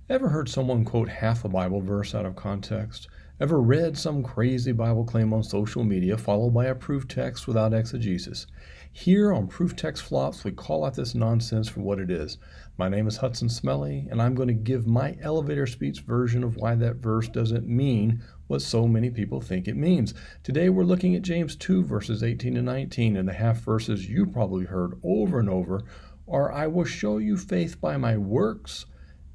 Ever heard someone quote half a Bible verse out of context? Ever read some crazy Bible claim on social media followed by a proof text without exegesis? Here on Proof Text Flops, we call out this nonsense for what it is. My name is Hudson Smelly, and I'm going to give my elevator speech version of why that verse doesn't mean what so many people think it means. Today we're looking at James 2, verses 18 to 19, and the half verses you probably heard over and over are, I will show you faith by my works.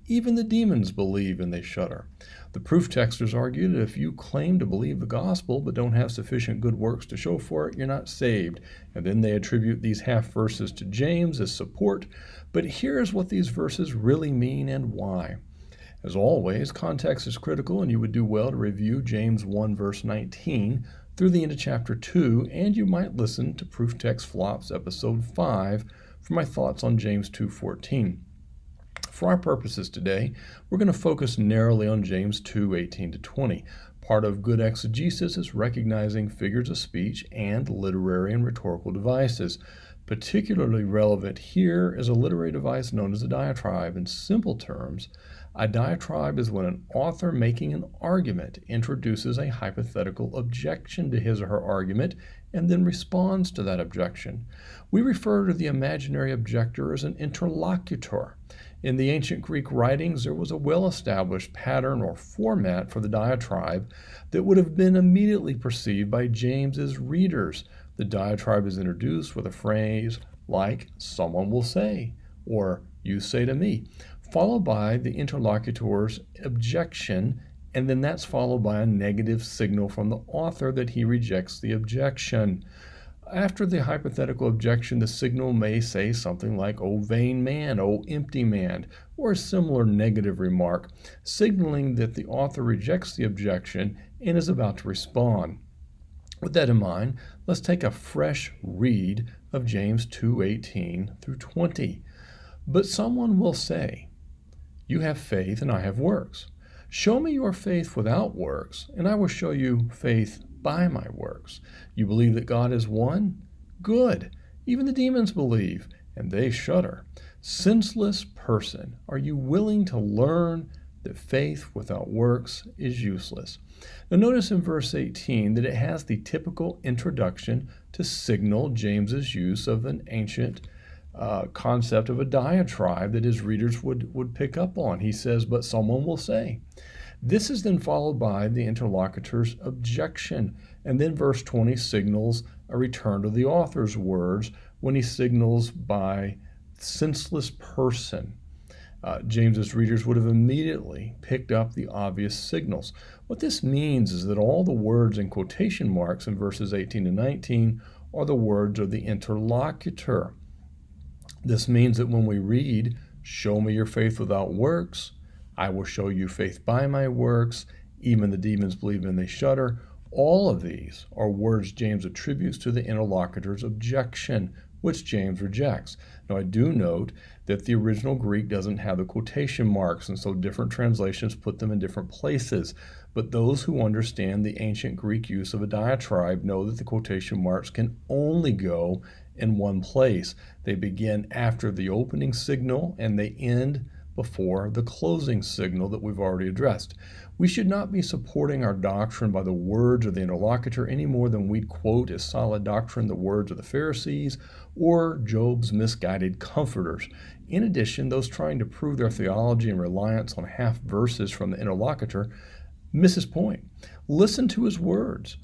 Even the demons believe and they shudder. The proof texters argue that if you claim to believe the gospel but don't have sufficient good works to show for it, you're not saved. And then they attribute these half verses to James as support. But here's what these verses really mean and why. As always, context is critical, and you would do well to review James 1 verse 19 through the end of chapter 2, and you might listen to Proof Text Flops episode 5 for my thoughts on James 2:14. For our purposes today, we're going to focus narrowly on James 2:18 to 20. Part of good exegesis is recognizing figures of speech and literary and rhetorical devices. Particularly relevant here is a literary device known as a diatribe. In simple terms, a diatribe is when an author making an argument introduces a hypothetical objection to his or her argument and then responds to that objection. We refer to the imaginary objector as an interlocutor. In the ancient Greek writings, there was a well-established pattern or format for the diatribe that would have been immediately perceived by James's readers. The diatribe is introduced with a phrase like, someone will say, or you say to me, followed by the interlocutor's objection, and then that's followed by a negative signal from the author that he rejects the objection. After the hypothetical objection, the signal may say something like, "O vain man, O empty man," or a similar negative remark, signaling that the author rejects the objection and is about to respond. With that in mind, let's take a fresh read of James 2:18 through 20. But someone will say, "You have faith and I have works. Show me your faith without works, and I will show you faith by my works. You believe that God is one? Good. Even the demons believe, and they shudder. Senseless person, are you willing to learn that faith without works is useless?" Now notice in verse 18 that it has the typical introduction to signal James's use of an ancient concept of a diatribe that his readers would pick up on. He says, but someone will say. This is then followed by the interlocutor's objection, and then verse 20 signals a return to the author's words when he signals by senseless person. James's readers would have immediately picked up the obvious signals. What this means is that all the words in quotation marks in verses 18 to 19 are the words of the interlocutor. This means that when we read, "Show me your faith without works," "I will show you faith by my works," "Even the demons believe and they shudder," all of these are words James attributes to the interlocutor's objection, which James rejects. Now, I do note that the original Greek doesn't have the quotation marks, and so different translations put them in different places. But those who understand the ancient Greek use of a diatribe know that the quotation marks can only go in one place. They begin after the opening signal, and they end before the closing signal that we've already addressed. We should not be supporting our doctrine by the words of the interlocutor any more than we'd quote as solid doctrine the words of the Pharisees or Job's misguided comforters. In addition, those trying to prove their theology and reliance on half verses from the interlocutor miss his point. Listen to his words.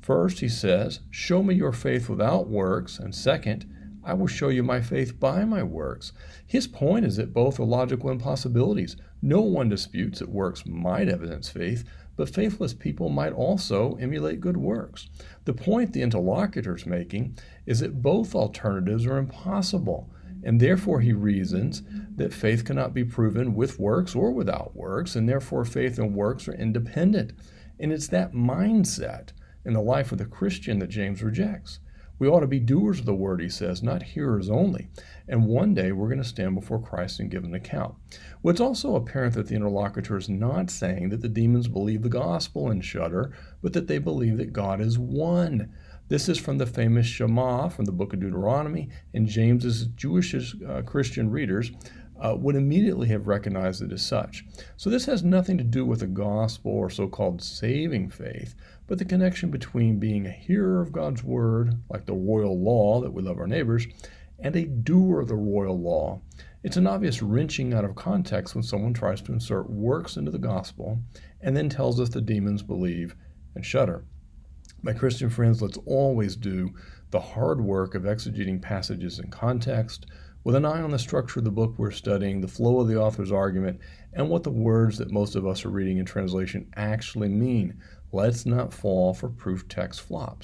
First, he says, "Show me your faith without works," and second, "I will show you my faith by my works." His point is that both are logical impossibilities. No one disputes that works might evidence faith, but faithless people might also emulate good works. The point the interlocutor is making is that both alternatives are impossible, and therefore he reasons that faith cannot be proven with works or without works, and therefore faith and works are independent. And it's that mindset in the life of the Christian that James rejects. We ought to be doers of the word, he says, not hearers only. And one day we're going to stand before Christ and give an account. Well, it's also apparent that the interlocutor is not saying that the demons believe the gospel and shudder, but that they believe that God is one. This is from the famous Shema from the book of Deuteronomy, and James's Jewish Christian readers would immediately have recognized it as such. So this has nothing to do with the gospel or so-called saving faith, but the connection between being a hearer of God's word, like the royal law that we love our neighbors, and a doer of the royal law. It's an obvious wrenching out of context when someone tries to insert works into the gospel and then tells us the demons believe and shudder. My Christian friends, let's always do the hard work of exegeting passages in context, with an eye on the structure of the book we're studying, the flow of the author's argument, and what the words that most of us are reading in translation actually mean. Let's not fall for proof text flops.